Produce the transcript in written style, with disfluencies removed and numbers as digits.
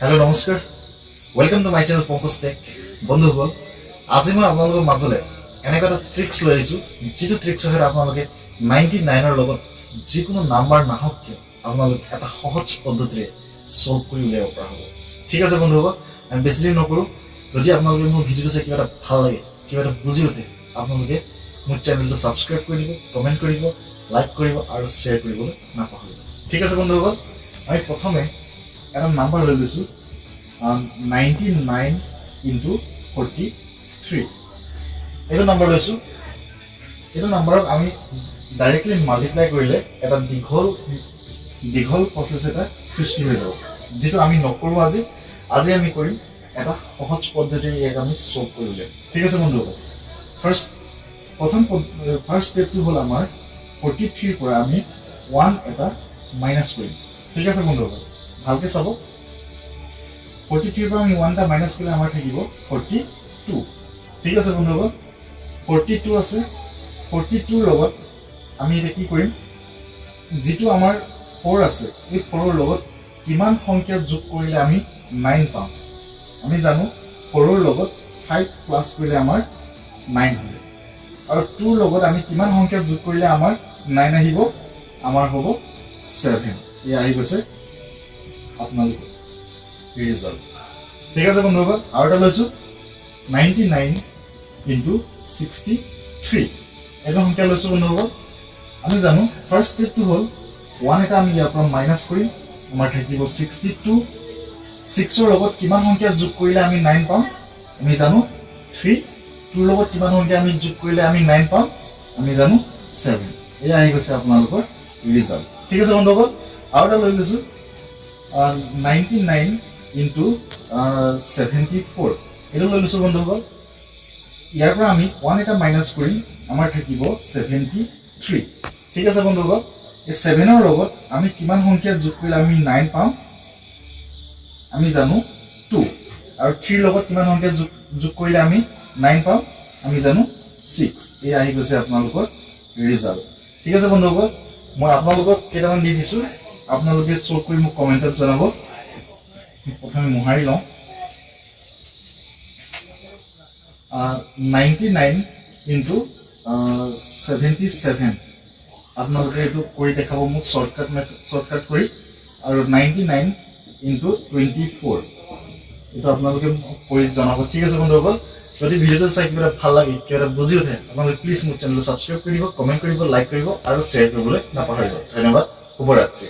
hello नमस्कार welcome to my channel Pankaj tech बंधुসকল আজি মই আপোনালোকৰ মাজলে এনেকুৱা এটা ট্ৰিক্স লৈ আহিছো যিটো ট্ৰিক্সৰ আপোনালোকে 99 ৰ লগত যিকোনো নাম্বাৰ নাহক কিয় আপোনালোকে এটা সহজ পদ্ধতিৰে সলভ কৰি উলিয়াব পৰা হ'ব ঠিক আছে বন্ধুসকল আমি বেছি দেৰি নকৰো যদি আপোনালোকে মোৰ ভিডিওটো চাই কিবা এটা ভাল লাগে কিবা এটা বুজি উঠে আপোনালোকে মোৰ চেনেলটো সাবস্ক্ৰাইব কৰি দিব কমেন্ট কৰিব লাইক কৰিব আৰু শেয়াৰ কৰিবলৈ নাপাহৰিব ঠিক আছে বন্ধুসকল আমি প্ৰথমে এটা নাম্বাৰ লৈ লৈছো 99 into 43 এটা নাম্বাৰ লৈছো এটা নাম্বাৰক আমি ডাইৰেক্টলি মাল্টিপ্লাই কৰিলে এটা দীঘল প্ৰসেস এটা সৃষ্টি হৈ যাব যেটো আমি নকৰো আজি আমি কৰিম এটা সহজ পদ্ধতিৰে ইয়াক আমি সলভ কৰিলে ঠিক আছে বন্ধুসকল ফাৰ্স্ট স্টেপটো হল আমাৰ 43 পৰা আমি 1 এটা মাইনাস কৰিম ঠিক আছে বন্ধুসকল ভালকে চাব 43 পৰা আমি 1 টা মাইনাস কৰিলে আমাৰ থাকিব 42 ঠিক আছে বন্ধুসকল 42 আছে 42 লগত আমি এটা কি কৰিম যেটো আমাৰ 4 আছে এই 4 ৰ লগত কিমান সংখ্যা যোগ কৰিলে আমি 9 পাম আমি জানো 4 ৰ লগত 5 প্লাস কৰিলে আমাৰ 9 হ'ব আৰু 2 ৰ লগত আমি কিমান সংখ্যা যোগ কৰিলে আমাৰ 9 আহিব আমাৰ হ'ব 7 এই আহি গৈছে আপোনালোকৰ ৰিজাল্ট ঠিক আছে বন্ধুসকল আৰু এটা লৈছো 99 into 63 এটা সংখ্যা লৈছো বন্ধুসকল আমি জানো ফাৰ্স্ট স্টেপটো হল 1 এটা আমি ইয়াৰ পৰা মাইনাস কৰিম আমাৰ থাকিব 62 6 ৰ লগত কিমান সংখ্যা যোগ কৰিলে আমি 9 পাম আমি জানো 3 2 ৰ লগত কিমান সংখ্যা আমি যোগ কৰিলে আমি 9 পাম আমি জানো 7 এই আহি গৈছে আপোনালোকৰ ৰিজাল্ট ঠিক আছে বন্ধুসকল আৰু এটা লৈ লৈছো 99 into 74 এটা লৈ লৈছো বন্ধুসকল ইয়াৰ পৰা আমি 1 এটা মাইনাস কৰিম আমাৰ থাকিব 73 ঠিক আছে বন্ধুসকল এই 7 ৰ লগত আমি কিমান সংখ্যা যোগ কৰিলে আমি 9 পাম আমি জানো 2 আৰু 3 ৰ লগত কিমান সংখ্যা যোগ কৰিলে আমি 9 পাম আমি জানো 6 এই আহি গৈছে আপোনালোকৰ ৰিজাল্ট ঠিক আছে বন্ধুসকল মই আপোনালোকক কেইটামান দি দিছো আপোনালোকে সলভ কৰি মোক কমেন্টত জনাব প্ৰথমে মোহাৰি লওঁ 99 into 77 আপোনালোকে এইটো কৰি দেখাব মোক শৰ্টকাট কৰি আৰু 99 into 24 এটা আপোনালোকে কৰি জনাব ঠিক আছে বন্ধুসকল যদি ভিডিওটো চাই কিবা ভাল লাগে কিবা বুজি উঠে আপোনালোকে প্লিজ মোৰ চেনেলটো সাবস্ক্ৰাইব কৰিব কমেন্ট কৰিব লাইক কৰিব আৰু শেয়াৰ কৰিবলৈ নাপাহৰিব ধন্যবাদ শুভৰাত্ৰি